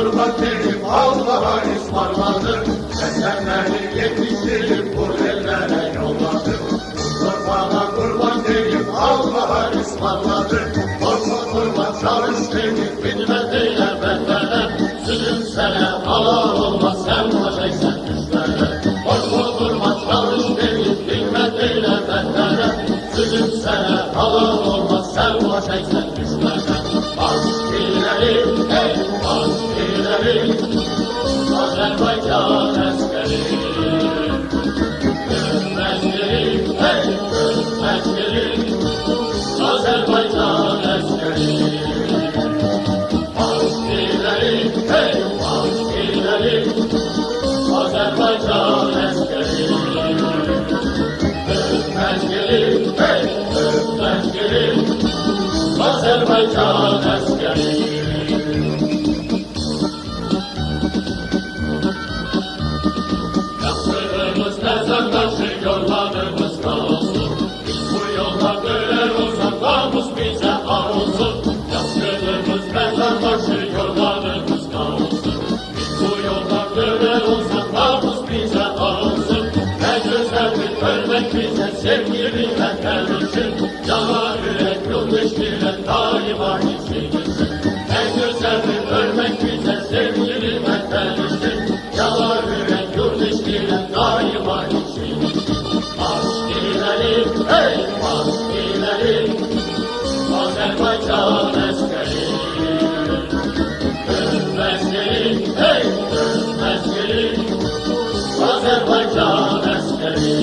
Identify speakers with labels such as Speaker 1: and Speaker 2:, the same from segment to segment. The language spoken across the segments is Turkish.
Speaker 1: kurban verip Allah'a ısmarladık. Esenleri yetiştirip bu ellere yolladık. Kurban'a kurban verip Allah'a ısmarladık. Korkma kurban çalış verip bilmediğine bendene. Sürünsene halal olmaz sen vacaysan düşmene. Korkma kurban çalış verip bilmediğine bendene. Sürünsene halal olmaz sen vacaysan düşmene. Askileri, hey askileri, Azerbaycan askeri. Gülmezleri, hey gülmezleri, Azerbaycan askeri. Askileri, hey askileri, Azerbaycan askeri. Gülmezleri, hey gülmezleri, Azerbaycan askeri. Yaptığımız mezardaşı yollarımız kalsın. Bu yollar döner olsa namus bize olsun. Yaptığımız mezardaşı yollarımız kalsın. Bu yollar döner olsa namus bize olsun. Ne güzeldir ölmek bize sevgili vatandaşım. Yana yürek yol düştüren daima içimizde. Ne güzeldir ölmek bize sevgili vatandaşım. Yana yürek yol düştüren daima içimizde. Askileri, hey askileri, Azerbaycan askeri. Gülmezleri, hey gülmezleri, Azerbaycan askeri.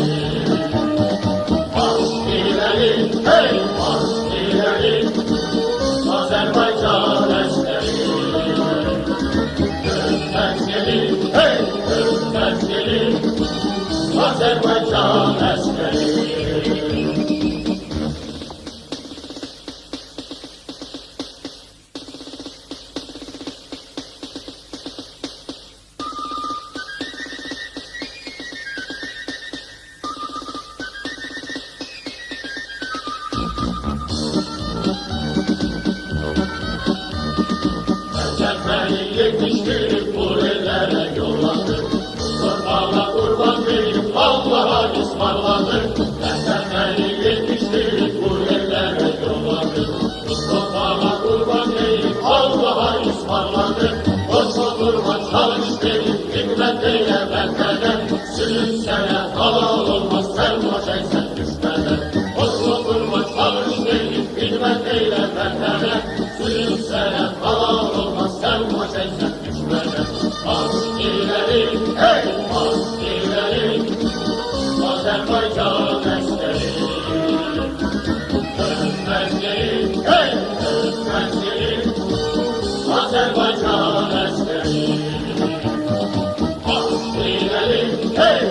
Speaker 1: Askileri, hey askileri, Azerbaycan askeri. Gülmezleri, hey gülmezleri, Azerbaycan askeri. Esenleri yetiştirip bu ellere yolladık. Kurban'a kurban verip Allah'a ısmarladık. Esenleri yetiştirip bu ellere yolladık. Kurban'a kurban verip Allah'a ısmarladık. Korkma kurban çalış verip hikmetiyle bendene. Sürünsene halal olmaz sen vacaysan düşmene. Korkma kurban çalış verip hikmetiyle bendene. Sürünsene halal olmaz sen vacaysan düşmene. Askileri, hey askileri, Azerbaycan askeri. Gülmezleri, hey gülmezleri, Azerbaycan askeri. Askileri, hey